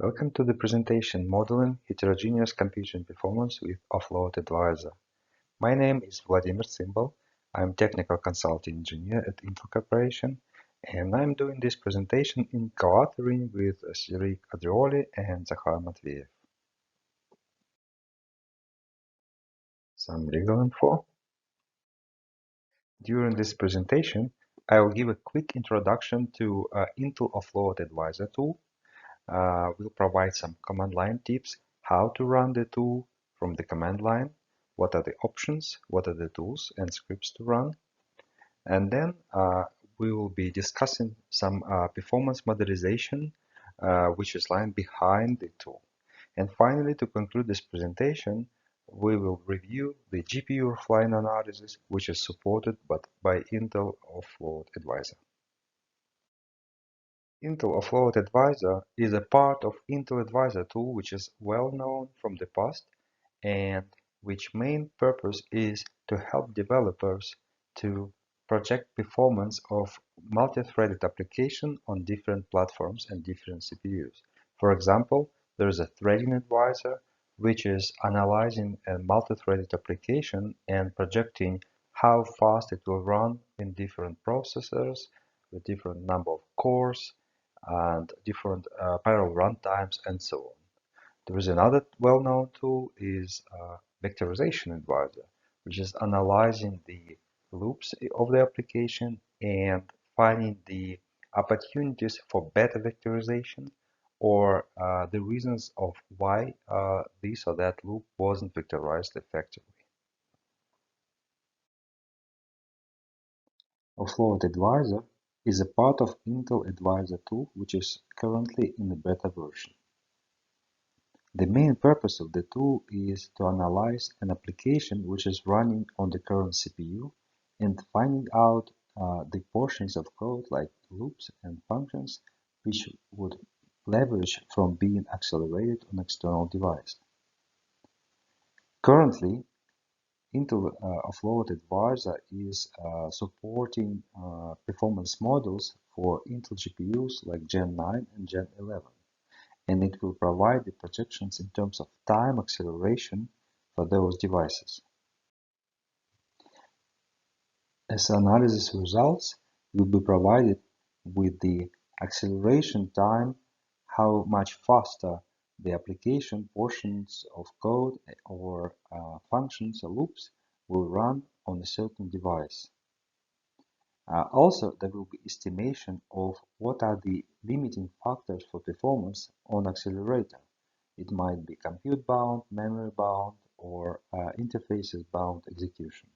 Welcome to the presentation Modeling Heterogeneous Computing Performance with Offload Advisor. My name is Vladimir Tsymbal. I'm Technical Consulting Engineer at Intel Corporation, and I'm doing this presentation in co-authoring with Cedric Andreolli and Zakhar Matveev. Some legal info. During this presentation, I will give a quick introduction to Intel Offload Advisor tool. We'll provide some command line tips, how to run the tool from the command line, what are the options, what are the tools and scripts to run. And then we will be discussing some performance modelization, which is lying behind the tool. And finally, to conclude this presentation, we will review the GPU Roofline analysis, which is supported by Intel Offload Advisor. Intel Offload Advisor is a part of Intel Advisor tool which is well known from the past and which main purpose is to help developers to project performance of multi-threaded application on different platforms and different CPUs. For example, there is a threading advisor which is analyzing a multi-threaded application and projecting how fast it will run in different processors with different number of cores and different parallel runtimes and so on. There is another well-known tool is vectorization advisor, which is analyzing the loops of the application and finding the opportunities for better vectorization or the reasons of why this or that loop wasn't vectorized effectively. Offload Advisor is a part of Intel Advisor tool which is currently in the beta version. The main purpose of the tool is to analyze an application which is running on the current CPU and finding out the portions of code like loops and functions which would leverage from being accelerated on external device. Currently, Intel Offload Advisor is supporting performance models for Intel GPUs like Gen 9 and Gen 11, and it will provide the projections in terms of time acceleration for those devices. As analysis results will be provided with the acceleration time, how much faster the application portions of code or functions or loops will run on a certain device. Also, there will be estimation of what are the limiting factors for performance on accelerator. It might be compute bound, memory bound, or interfaces bound execution.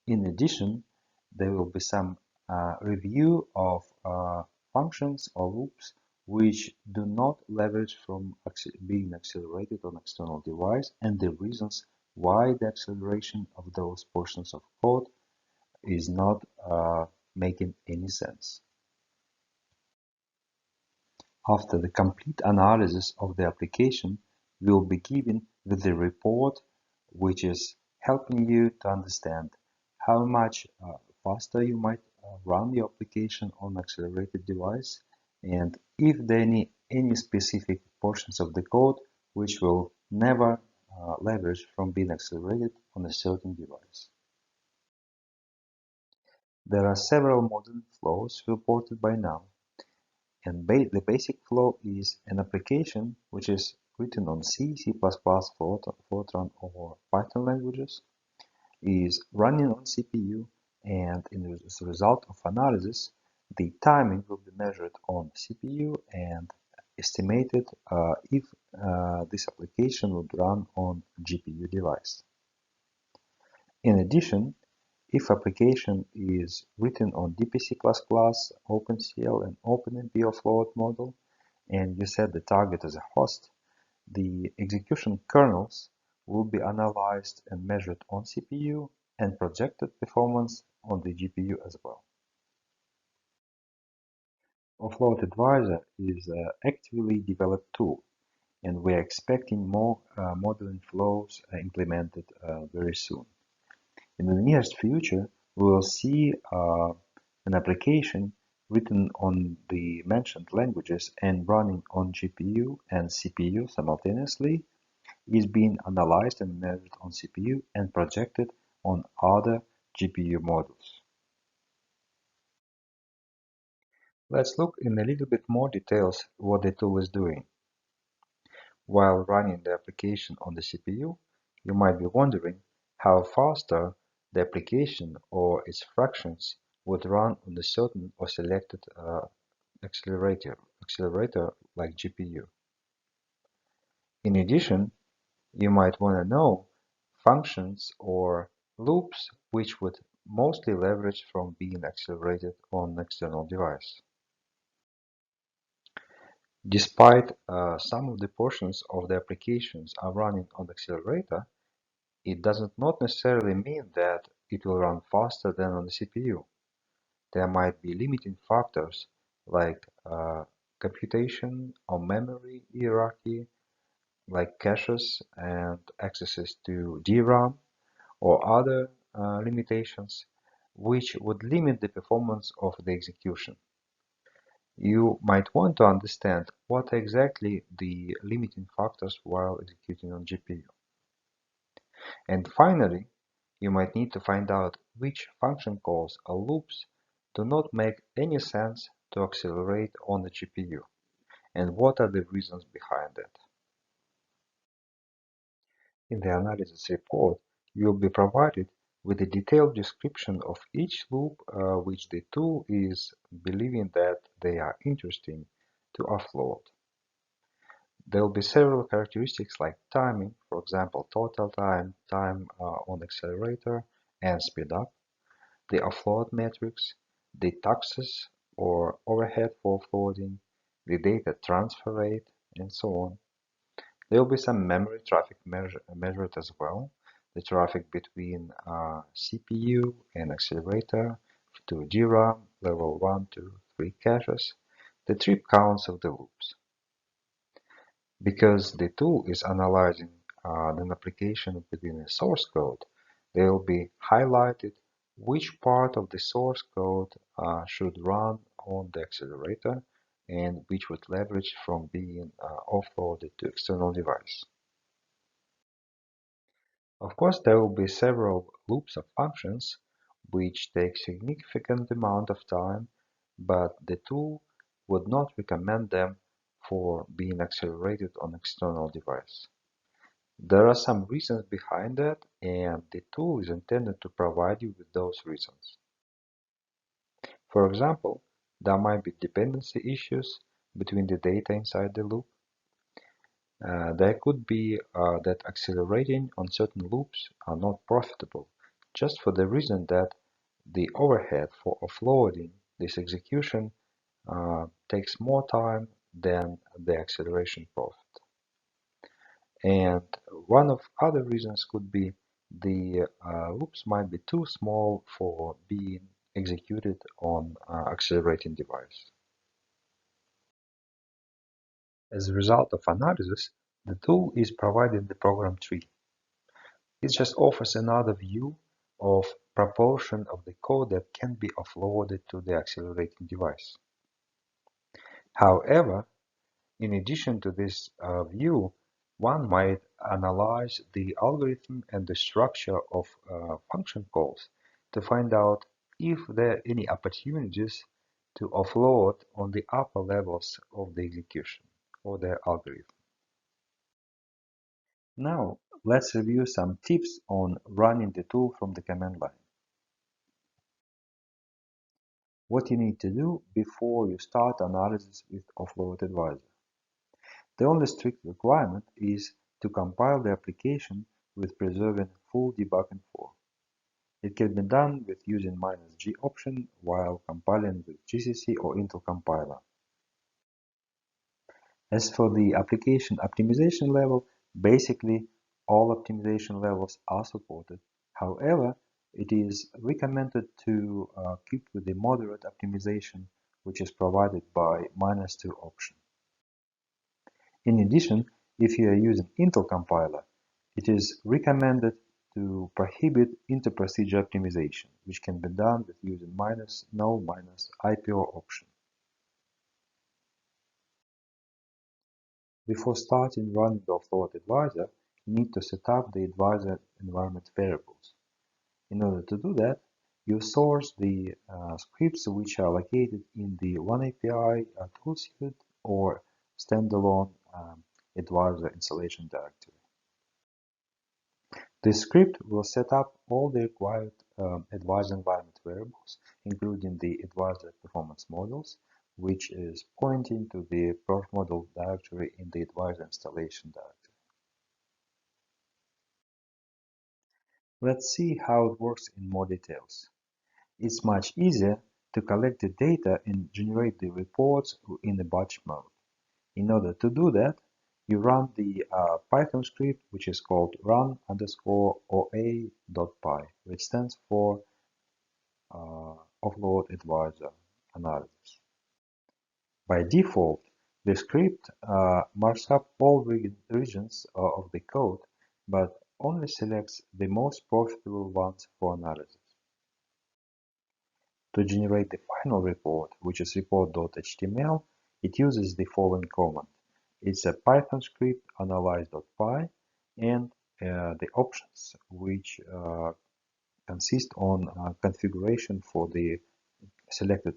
In addition, there will be some review of functions or loops which do not leverage from being accelerated on external device and the reasons why the acceleration of those portions of code is not making any sense. After the complete analysis of the application, we will be given with the report which is helping you to understand how much faster you might run your application on accelerated device and if there are any specific portions of the code which will never leverage from being accelerated on a certain device. There are several modern flows reported by now, and the basic flow is an application which is written on C, C++, Fortran, or Python languages, is running on CPU, and as a result of analysis, the timing will be measured on CPU and estimated if this application would run on GPU device. In addition, if application is written on DPC++, OpenCL, and OpenMP offload model, and you set the target as a host, the execution kernels will be analyzed and measured on CPU and projected performance on the GPU as well. Offload Advisor is an actively developed tool, and we are expecting more modeling flows implemented very soon. In the nearest future, we will see an application written on the mentioned languages and running on GPU and CPU simultaneously, is being analyzed and measured on CPU and projected on other GPU models. Let's look in a little bit more details what the tool is doing. While running the application on the CPU, you might be wondering how faster the application or its fractions would run on a certain or selected accelerator like GPU. In addition, you might want to know functions or loops which would mostly leverage from being accelerated on an external device. Despite some of the portions of the applications are running on the accelerator, it does not necessarily mean that it will run faster than on the CPU. There might be limiting factors like computation or memory hierarchy, like caches and accesses to DRAM or other limitations, which would limit the performance of the execution. You might want to understand what are exactly the limiting factors while executing on GPU. And finally, you might need to find out which function calls or loops do not make any sense to accelerate on the GPU, and what are the reasons behind that. In the analysis report, you will be provided with a detailed description of each loop which the tool is believing that they are interesting to offload. There will be several characteristics like timing, for example, total time, time on accelerator, and speed up, the offload metrics, the taxes or overhead for offloading, the data transfer rate, and so on. There will be some memory traffic measured as well, the traffic between CPU and accelerator to DRAM, level 1 to 3 caches, the trip counts of the loops. Because the tool is analyzing an application within a source code, they will be highlighted which part of the source code should run on the accelerator and which would leverage from being offloaded to external device. Of course, there will be several loops of functions which take significant amount of time, but the tool would not recommend them for being accelerated on external device. There are some reasons behind that, and the tool is intended to provide you with those reasons. For example, there might be dependency issues between the data inside the loop. There could be that accelerating on certain loops are not profitable, just for the reason that the overhead for offloading this execution takes more time than the acceleration profit. And one of other reasons could be the loops might be too small for being executed on accelerating device. As a result of analysis, the tool is providing the program tree. It just offers another view of proportion of the code that can be offloaded to the accelerating device. However, in addition to this view, one might analyze the algorithm and the structure of function calls to find out if there are any opportunities to offload on the upper levels of the execution or the algorithm. Now, let's review some tips on running the tool from the command line. What you need to do before you start analysis with Offload Advisor. The only strict requirement is to compile the application with preserving full debugging for. It can be done with using "-g" option while compiling with GCC or Intel compiler. As for the application optimization level, basically all optimization levels are supported. However, it is recommended to keep with the moderate optimization, which is provided by "-2" option. In addition, if you are using Intel compiler, it is recommended to prohibit inter-procedure optimization, which can be done with using -no -IPO option. Before starting running the Offload Advisor, you need to set up the advisor environment variables. In order to do that, you source the scripts which are located in the OneAPI toolsuite or standalone advisor installation directory. This script will set up all the required advisor environment variables, including the advisor performance models, which is pointing to the perf model directory in the advisor installation directory. Let's see how it works in more details. It's much easier to collect the data and generate the reports in the batch mode. In order to do that, you run the Python script, which is called run_oa.py, which stands for Offload Advisor analysis. By default, the script marks up all regions of the code, but only selects the most profitable ones for analysis. To generate the final report, which is report.html, it uses the following command. It's a Python script analyze.py and the options which consist on configuration for the selected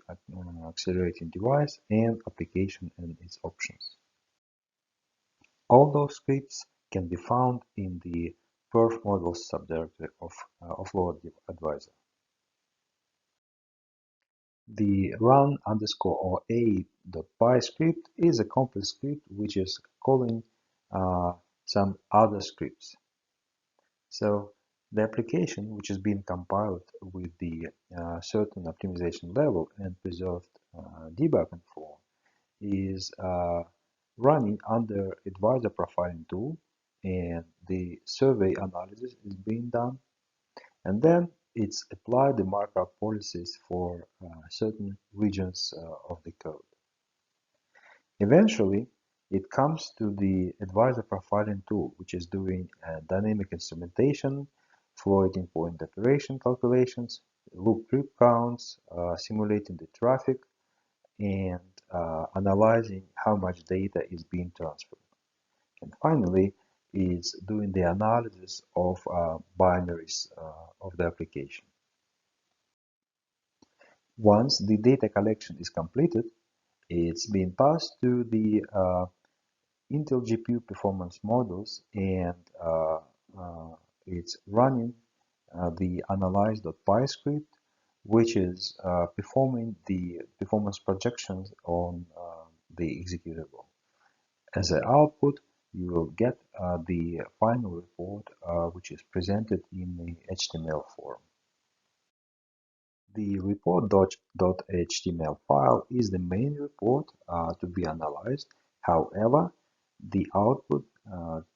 accelerating device and application and its options. All those scripts can be found in the perf models subdirectory of Offload Advisor. The run_oa.py script is a complex script which is calling some other scripts. So the application, which is being compiled with the certain optimization level and preserved debugging form, is running under advisor profiling tool, and the survey analysis is being done, and then it's applied the markup policies for certain regions of the code. Eventually, it comes to the advisor profiling tool, which is doing dynamic instrumentation, floating point operation calculations, loop trip counts, simulating the traffic, and analyzing how much data is being transferred. And finally, is doing the analysis of binaries of the application. Once the data collection is completed, it's being passed to the Intel GPU performance models, and it's running the analyze.py script, which is performing the performance projections on the executable. As an output, you will get the final report, which is presented in the HTML form. The report.html file is the main report to be analyzed. However, the output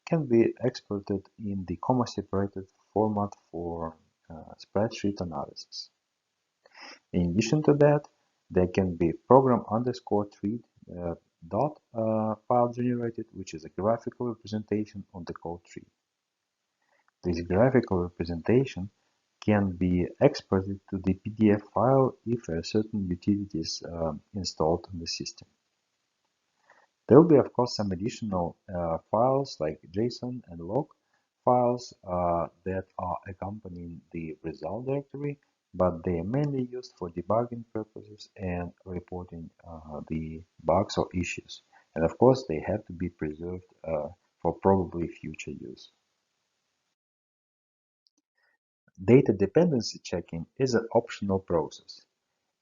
can be exported in the comma-separated format for spreadsheet analysis. In addition to that, there can be program_treat dot file generated, which is a graphical representation of the code tree. This graphical representation can be exported to the PDF file if a certain utility is installed on the system. There will be, of course, some additional files like JSON and log files that are accompanying the result directory, but they are mainly used for debugging purposes and reporting the bugs or issues. And of course, they have to be preserved for probably future use. Data dependency checking is an optional process,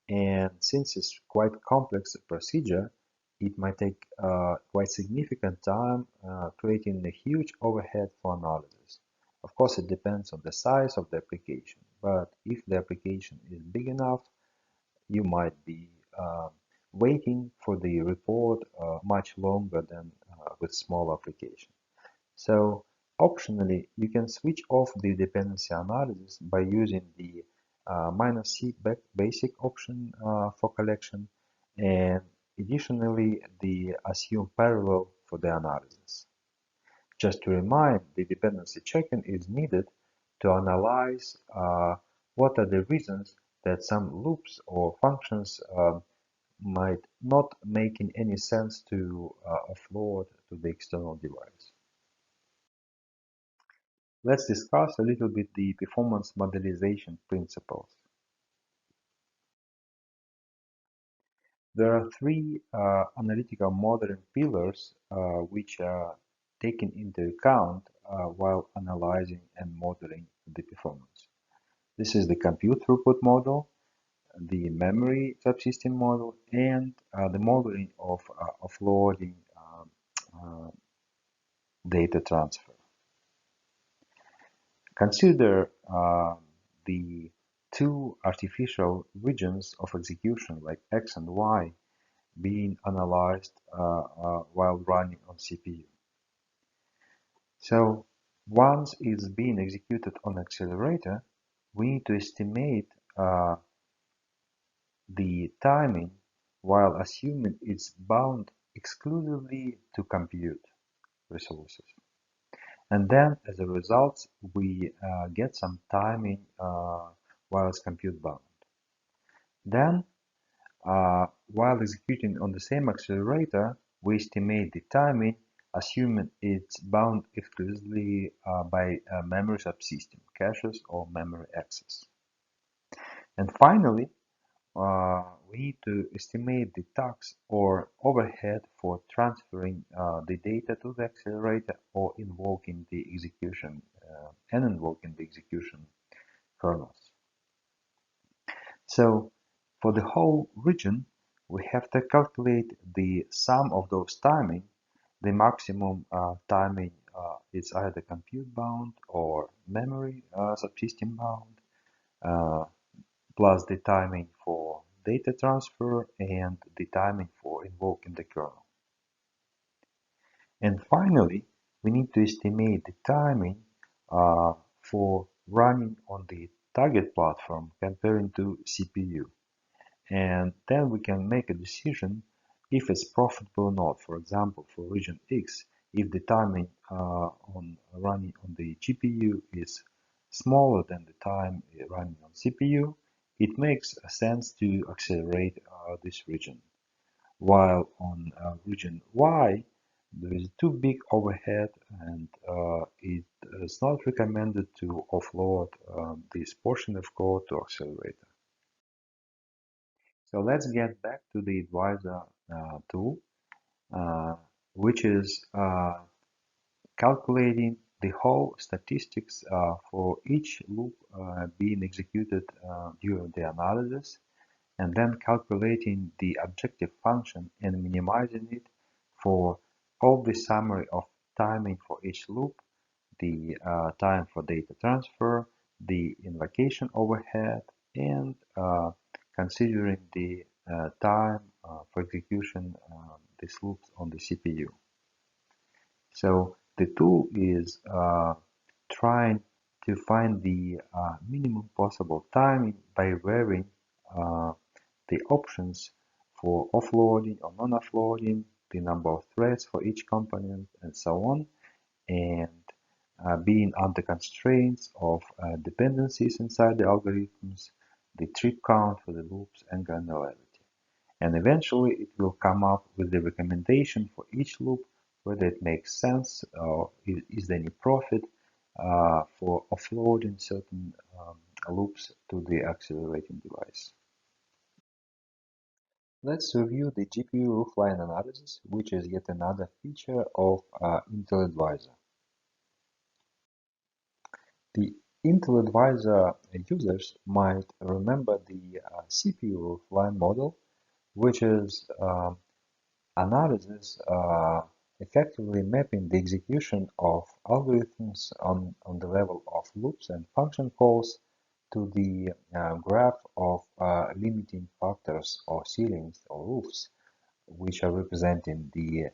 and since it's quite complex procedure, it might take quite significant time, creating a huge overhead for analysis. Of course, it depends on the size of the application, but if the application is big enough, you might be waiting for the report much longer than with small application. So optionally, you can switch off the dependency analysis by using the -C basic option for collection, and additionally the assume parallel for the analysis. Just to remind, the dependency checking is needed to analyze what are the reasons that some loops or functions might not making any sense to offload to the external device. Let's discuss a little bit the performance modelization principles. There are three analytical modeling pillars which are taken into account while analyzing and modeling the performance. This is the compute throughput model, the memory subsystem model, and the modeling of offloading data transfer. Consider the two artificial regions of execution like X and Y being analyzed while running on CPU. So once it's being executed on accelerator, we need to estimate the timing while assuming it's bound exclusively to compute resources. And then as a result, we get some timing while it's compute bound. Then while executing on the same accelerator, we estimate the timing assuming it's bound exclusively by memory subsystem, caches or memory access. And finally, we need to estimate the tax or overhead for transferring the data to the accelerator or invoking the execution kernels. So for the whole region, we have to calculate the sum of those timing. The maximum timing is either compute bound or memory subsystem bound, plus the timing for data transfer and the timing for invoking the kernel. And finally, we need to estimate the timing for running on the target platform comparing to CPU. And then we can make a decision if it's profitable or not. For example, for region X, if the timing on running on the GPU is smaller than the time running on CPU, it makes sense to accelerate this region. While on region Y, there is too big overhead and it is not recommended to offload this portion of code to accelerator. So let's get back to the advisor tool, which is calculating the whole statistics for each loop being executed during the analysis, and then calculating the objective function and minimizing it for all the summary of timing for each loop, the time for data transfer, the invocation overhead, and considering the time for execution these loops on the CPU. So the tool is trying to find the minimum possible timing by varying the options for offloading or non-offloading, the number of threads for each component, and so on, and being under constraints of dependencies inside the algorithms, the trip count for the loops, and granularity. And eventually it will come up with the recommendation for each loop, whether it makes sense or is there any profit for offloading certain loops to the accelerating device. Let's review the GPU Roofline analysis, which is yet another feature of Intel Advisor. The Intel Advisor users might remember the CPU Roofline model, which is analysis effectively mapping the execution of algorithms on the level of loops and function calls to the graph of limiting factors or ceilings or roofs, which are representing the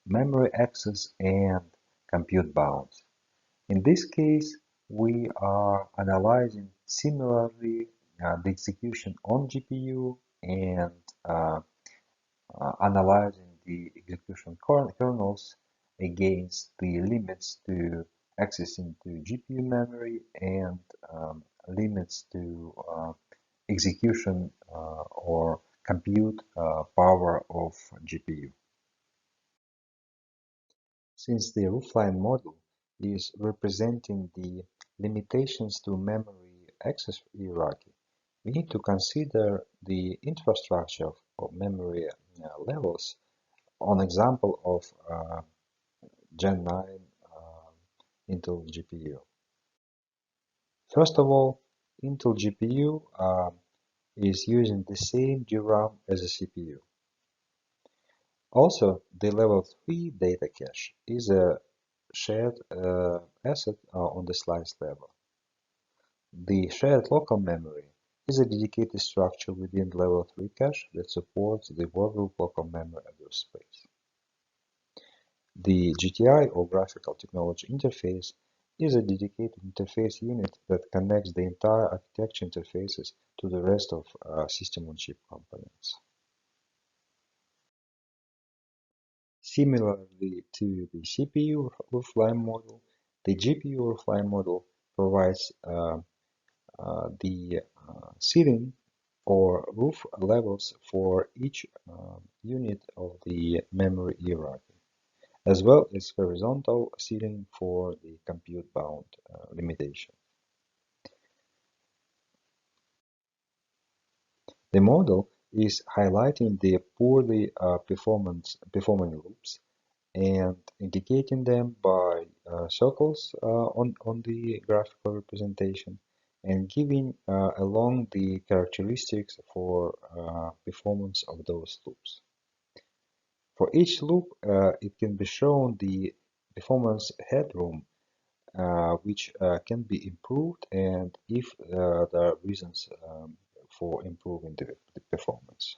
memory access and compute bounds. In this case, we are analyzing similarly the execution on GPU and analyzing the execution kernels against the limits to access into GPU memory, and limits to execution or compute power of GPU. Since the Roofline model is representing the limitations to memory access hierarchy, we need to consider the infrastructure of memory levels on example of Gen 9 Intel GPU. First of all, Intel GPU is using the same DRAM as a CPU. Also, the level 3 data cache is a shared asset on the slice level. The shared local memory is a dedicated structure within level 3 cache that supports the workgroup local memory address space. The GTI or graphical technology interface is a dedicated interface unit that connects the entire architecture interfaces to the rest of system-on-chip components. Similarly to the CPU Roofline model, the GPU Roofline model provides the ceiling or roof levels for each unit of the memory hierarchy, as well as horizontal ceiling for the compute bound limitation. The model is highlighting the poorly performing loops and indicating them by circles on the graphical representation and giving along the characteristics for performance of those loops. For each loop, it can be shown the performance headroom which can be improved and if there are reasons for improving the performance.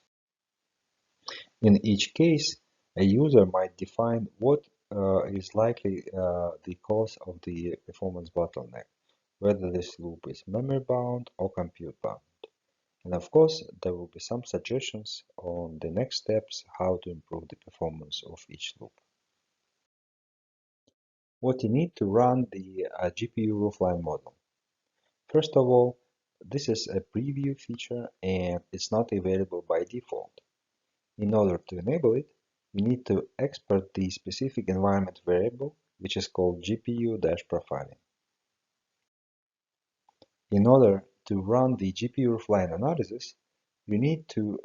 In each case, a user might define what is likely the cause of the performance bottleneck, whether this loop is memory bound or compute bound. And of course, there will be some suggestions on the next steps how to improve the performance of each loop. What you need to run the GPU Roofline model. First of all, this is a preview feature and it's not available by default. In order to enable it, we need to export the specific environment variable, which is called GPU-profiling. In order to run the GPU Roofline analysis, you need to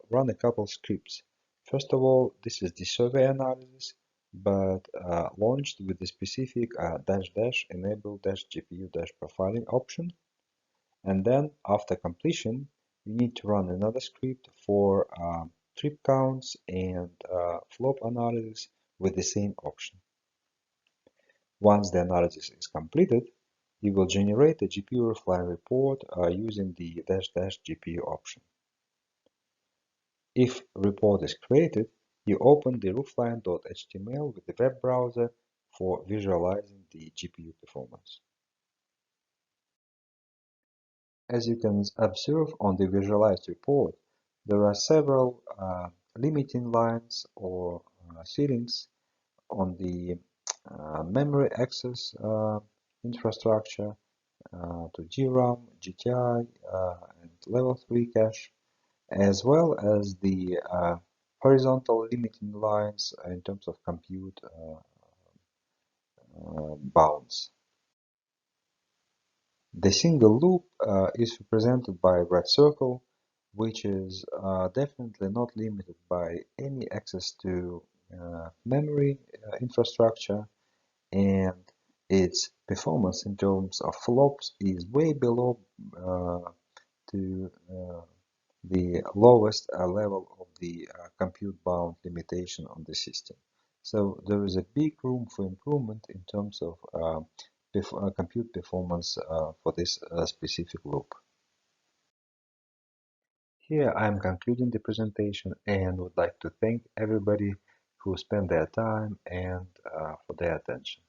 run a couple scripts. First of all, this is the survey analysis, but launched with the specific --enable-GPU-profiling option. And then, after completion, you need to run another script for trip counts and flop analysis with the same option. Once the analysis is completed, you will generate a GPU Roofline report using the --GPU option. If report is created, you open the roofline.html with the web browser for visualizing the GPU performance. As you can observe on the visualized report, there are several limiting lines or ceilings on the memory access infrastructure to DRAM, GTI, and level 3 cache, as well as the horizontal limiting lines in terms of compute bounds. The single loop is represented by a red circle, which is definitely not limited by any access to memory infrastructure, and its performance in terms of flops is way below to the lowest level of the compute bound limitation on the system. So there is a big room for improvement in terms of compute performance for this specific loop. Here I am concluding the presentation and would like to thank everybody who spent their time and for their attention.